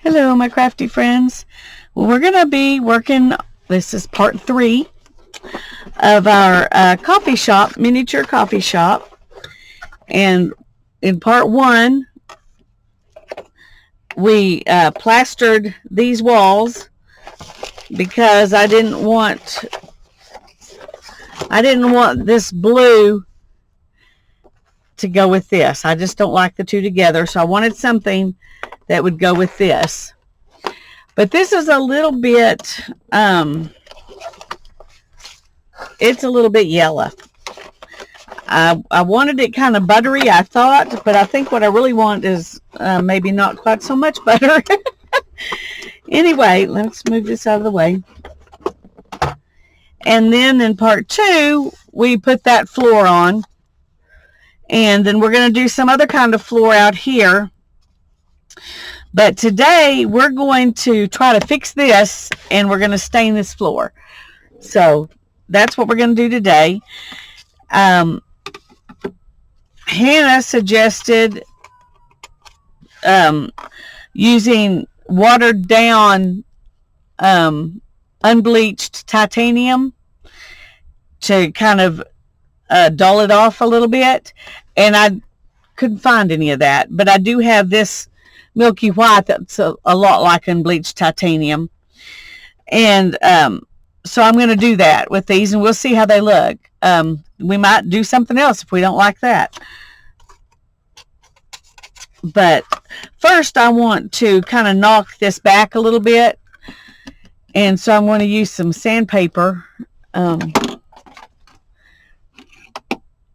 Hello, my crafty friends. Well, we're going to be working, this is part 3 of our coffee shop, miniature coffee shop. And in part 1, we plastered these walls because I didn't want this blue to go with this. I just don't like the two together, so I wanted something that would go with this. But this is a little bit, it's a little bit yellow. I wanted it kind of buttery, I thought, but I think what I really want is maybe not quite so much butter. Anyway, let's move this out of the way. And then in part 2, we put that floor on. And then we're going to do some other kind of floor out here. But today we're going to try to fix this and we're going to stain this floor. So that's what we're going to do today. Hannah suggested using watered down unbleached titanium to kind of dull it off a little bit. And I couldn't find any of that. But I do have this milky white that's a lot like unbleached titanium. And so I'm going to do that with these and we'll see how they look. We might do something else if we don't like that. But first I want to kind of knock this back a little bit. And so I'm going to use some sandpaper.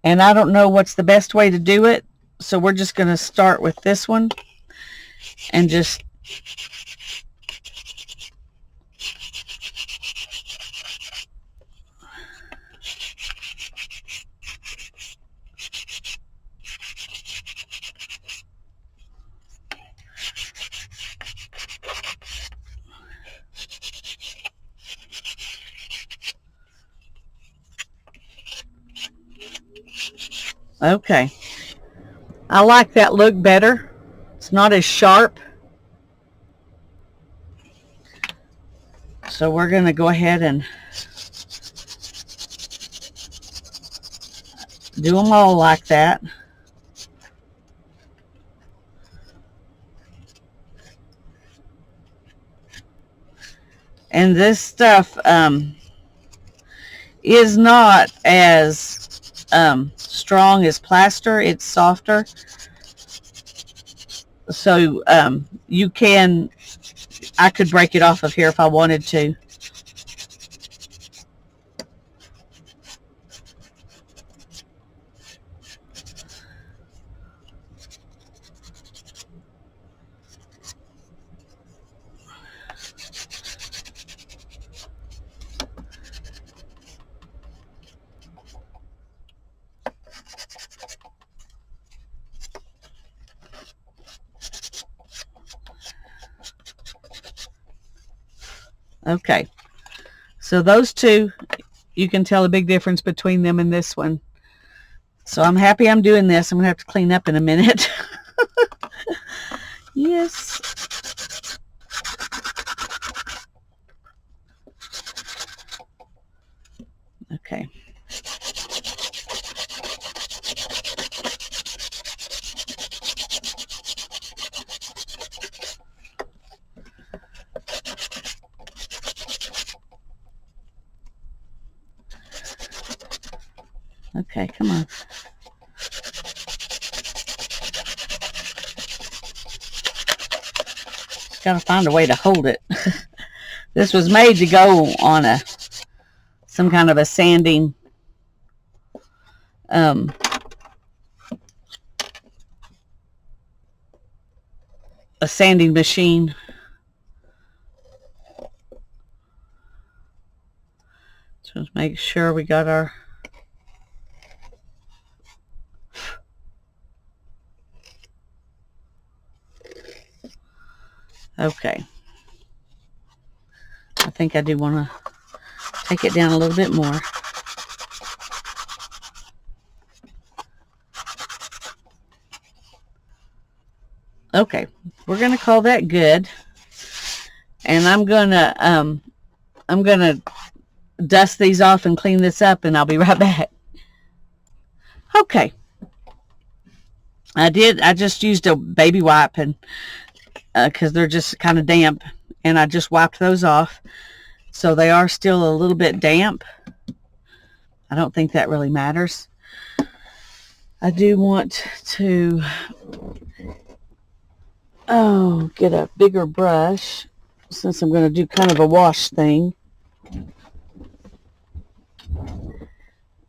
And I don't know what's the best way to do it. So we're just going to start with this one. And just okay. I like that look better. It's not as sharp. So we're going to go ahead and do them all like that. And this stuff is not as strong as plaster. It's softer. So you can, I could break it off of here if I wanted to. Okay, so those two, you can tell a big difference between them and this one. So I'm happy I'm doing this. I'm going to have to clean up in a minute. Yes. Okay. Okay, come on. Gotta find a way to hold it. This was made to go on some kind of a sanding machine. So let's make sure we got our okay. I think I do want to take it down a little bit more. Okay, we're going to call that good. And I'm gonna dust these off and clean this up, and I'll be right back. Okay. I just used a baby wipe, and because they're just kind of damp, and I just wiped those off. So they are still a little bit damp. I don't think that really matters. I do want to get a bigger brush since I'm going to do kind of a wash thing.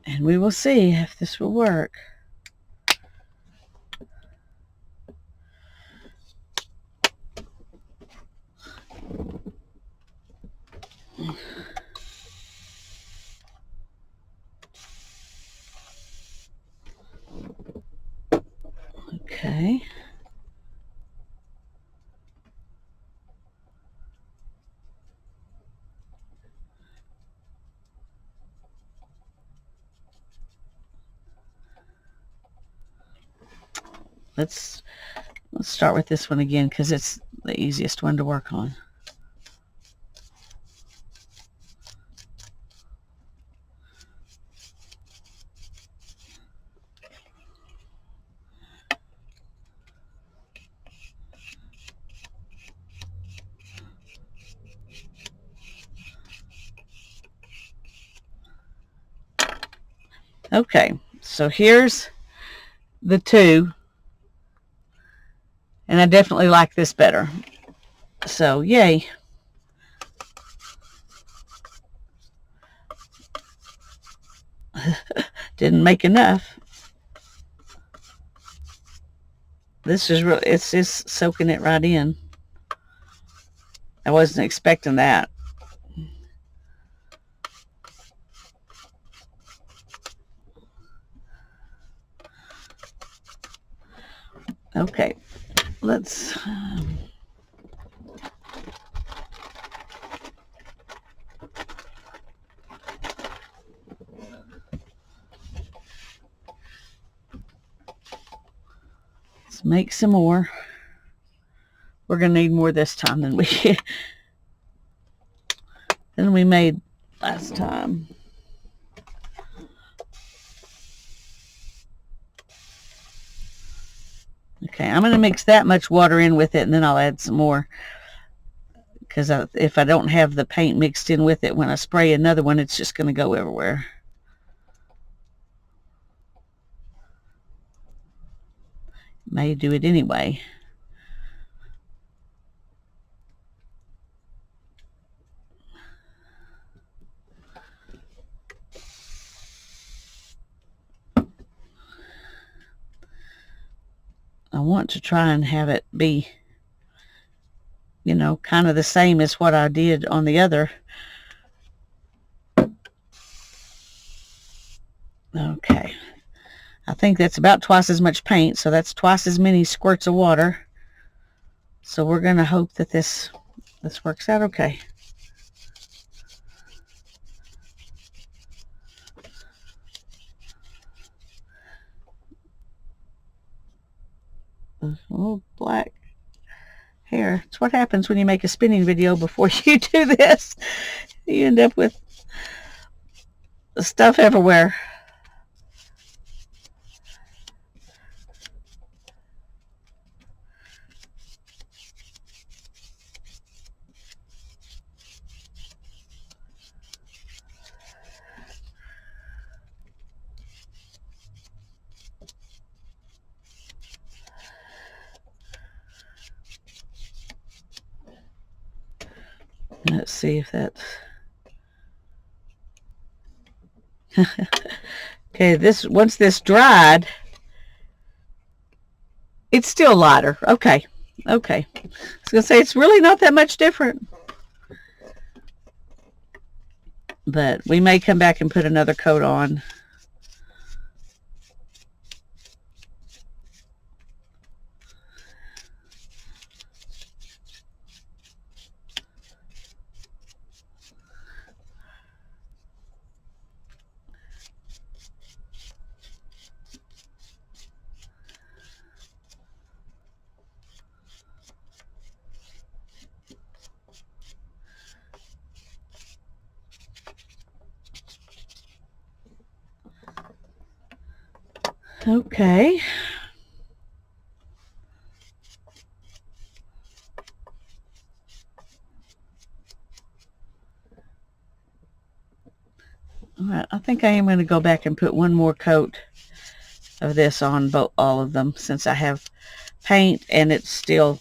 And we will see if this will work. Okay. Let's start with this one again because it's the easiest one to work on. Okay, so here's the two, and I definitely like this better. So, yay. Didn't make enough. This is really, it's just soaking it right in. I wasn't expecting that. Okay, let's make some more. We're going to need more this time than we made last time. Okay, I'm going to mix that much water in with it, and then I'll add some more. Because if I don't have the paint mixed in with it, when I spray another one, it's just going to go everywhere. May do it anyway. I want to try and have it be, you know, kind of the same as what I did on the other. Okay. I think that's about twice as much paint, so that's twice as many squirts of water. So we're going to hope that this works out okay. Oh, black hair. It's what happens when you make a spinning video before you do this. You end up with stuff everywhere. Let's see if that's... Okay, once this dried, it's still lighter. Okay. I was going to say, it's really not that much different. But we may come back and put another coat on. Okay. All right, I think I am going to go back and put one more coat of this on all of them, since I have paint and it's still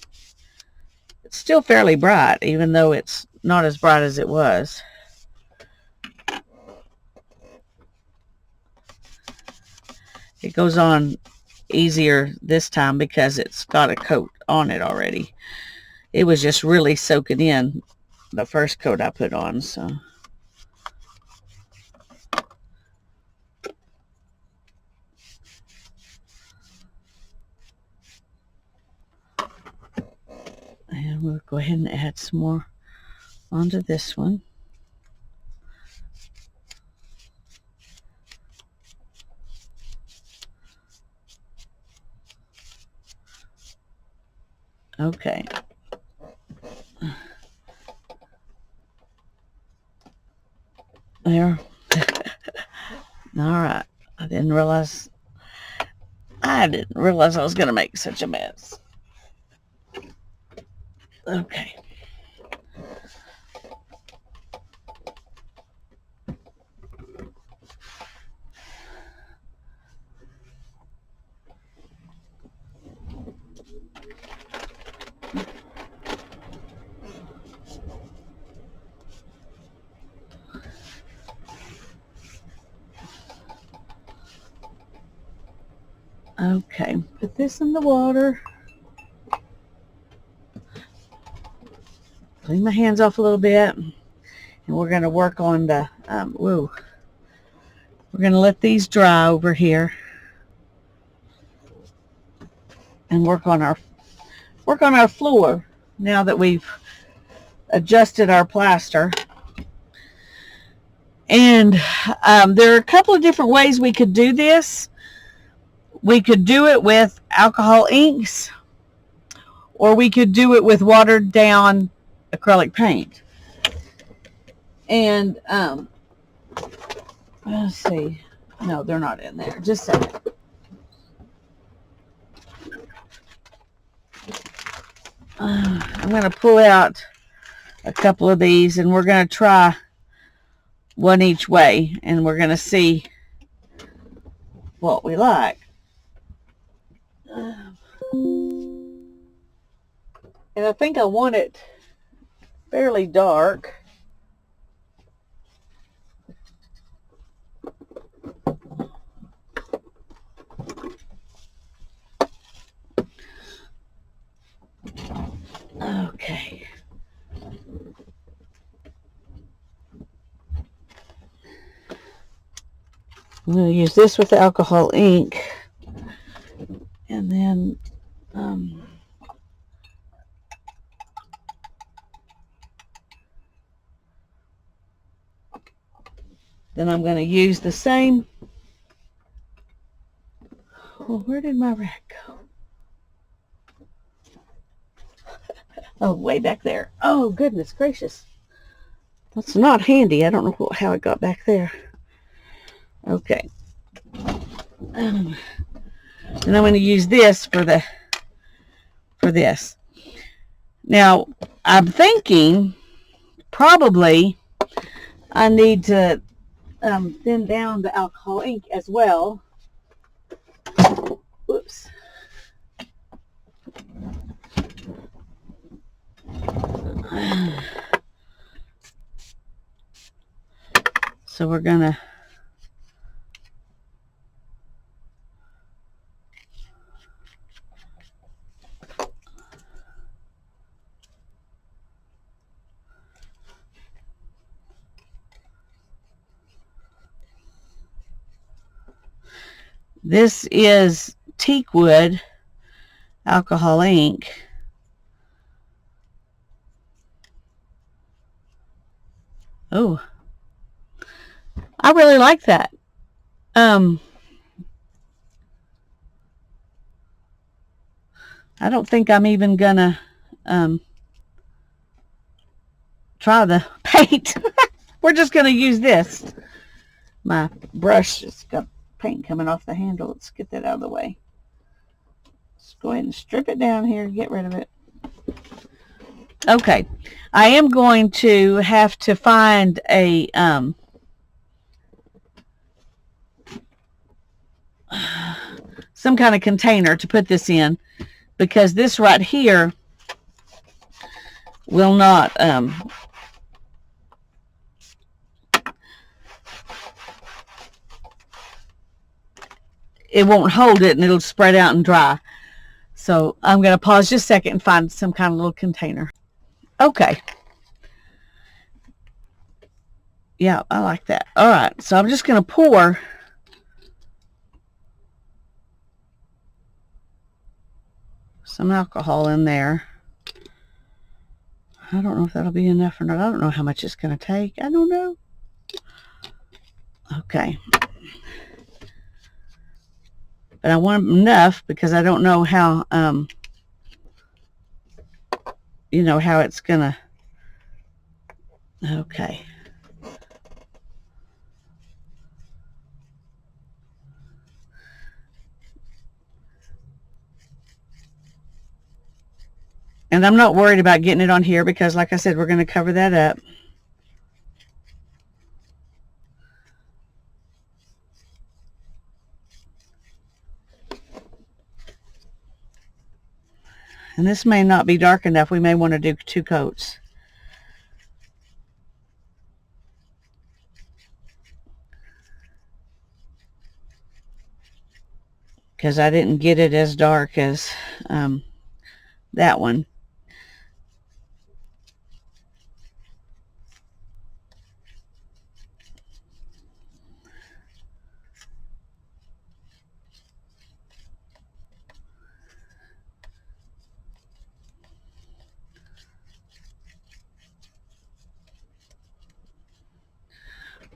fairly bright, even though it's not as bright as it was. It goes on easier this time because it's got a coat on it already. It was just really soaking in the first coat I put on, so. And we'll go ahead and add some more onto this one. Okay. There. All right. I didn't realize I was going to make such a mess. Okay. Okay, put this in the water. Clean my hands off a little bit. And we're going to work on the, we're going to let these dry over here. And work on our floor now that we've adjusted our plaster. And there are a couple of different ways we could do this. We could do it with alcohol inks, or we could do it with watered down acrylic paint. And let's see. No, they're not in there. Just a second. I'm going to pull out a couple of these, and we're going to try one each way, and we're going to see what we like. And I think I want it fairly dark. Okay. I'm going to use this with the alcohol ink. And then I'm going to use the same. Well, where did my rack go? Oh, way back there. Oh, goodness gracious. That's not handy. I don't know how it got back there. Okay. And I'm going to use this for this. Now, I'm thinking probably I need to thin down the alcohol ink as well. Whoops. So we're going to this is teakwood alcohol ink. Oh, I really like that. I don't think I'm even gonna try the paint. We're just gonna use this. My brush is paint coming off the handle. Let's get that out of the way. Let's go ahead and strip it down here, get rid of it. Okay, I am going to have to find a some kind of container to put this in, because this right here will not it won't hold it, and it'll spread out and dry. So I'm going to pause just a second and find some kind of little container. Okay. Yeah, I like that. All right, so I'm just going to pour some alcohol in there. I don't know if that'll be enough or not. I don't know how much it's going to take. I don't know. Okay. But I want enough because I don't know how, you know, how it's going to. Okay. And I'm not worried about getting it on here because, like I said, we're going to cover that up. And this may not be dark enough. We may want to do 2 coats. Because I didn't get it as dark as that one.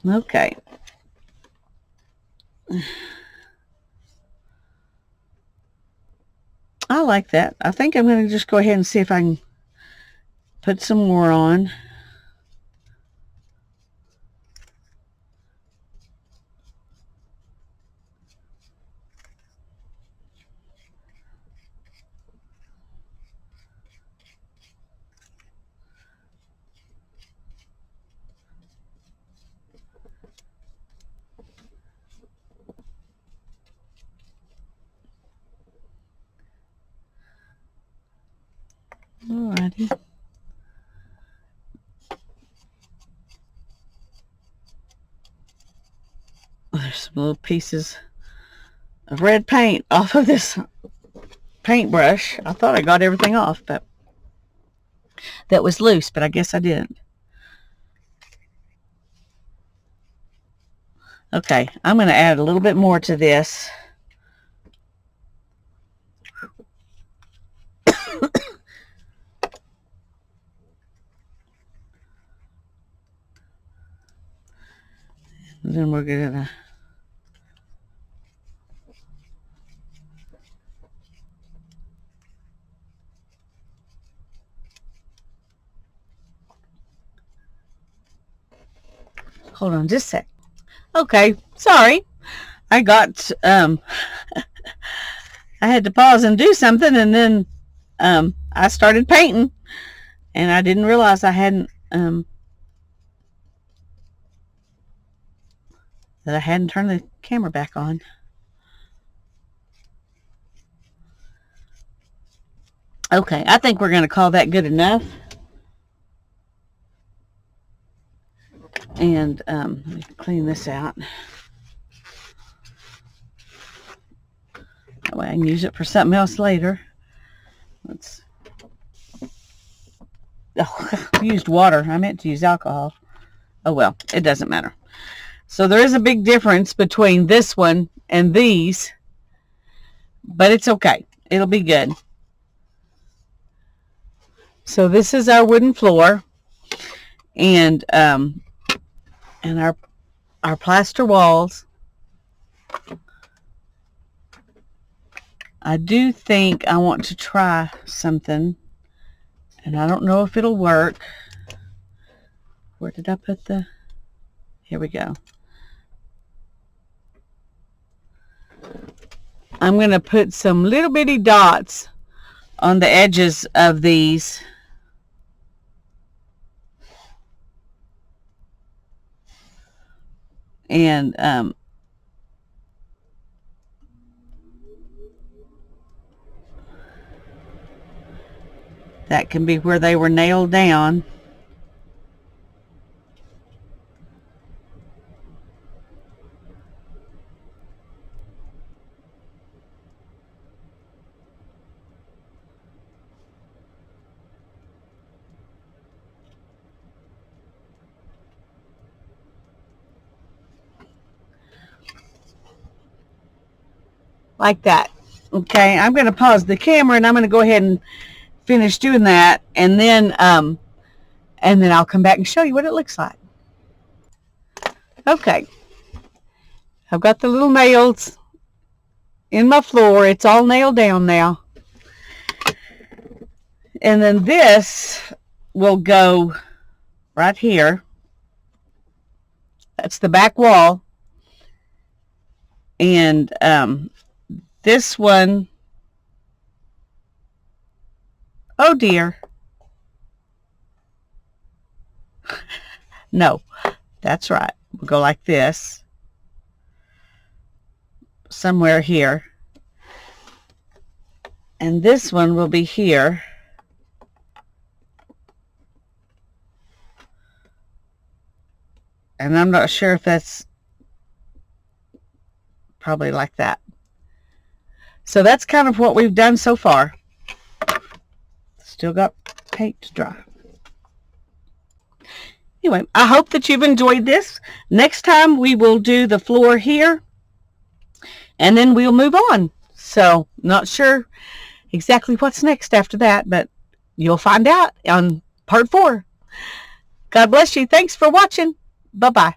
Okay. I like that. I think I'm going to just go ahead and see if I can put some more on. Alrighty. There's some little pieces of red paint off of this paintbrush. I thought I got everything off, but that was loose, but I guess I didn't. Okay, I'm going to add a little bit more to this. And then we're going to hold on just a sec. Okay, sorry. I got I had to pause and do something, and then I started painting, and I didn't realize I hadn't that I hadn't turned the camera back on. Okay, I think we're going to call that good enough. And let me clean this out. That way I can use it for something else later. Let's. Oh, I used water. I meant to use alcohol. Oh well, it doesn't matter. So there is a big difference between this one and these, but it's okay. It'll be good. So this is our wooden floor, and our plaster walls. I do think I want to try something, and I don't know if it'll work. Where did I put the? Here we go. I'm going to put some little bitty dots on the edges of these. And that can be where they were nailed down. Like that. Okay, I'm going to pause the camera and I'm going to go ahead and finish doing that, and then I'll come back and show you what it looks like. Okay, I've got the little nails in my floor. It's all nailed down now. And then this will go right here. That's the back wall. And this one, oh dear. No, that's right. We'll go like this. Somewhere here. And this one will be here. And I'm not sure if that's probably like that. So that's kind of what we've done so far. Still got paint to dry. Anyway, I hope that you've enjoyed this. Next time we will do the floor here, and then we'll move on. So, not sure exactly what's next after that, but you'll find out on part 4. God bless you. Thanks for watching. Bye-bye.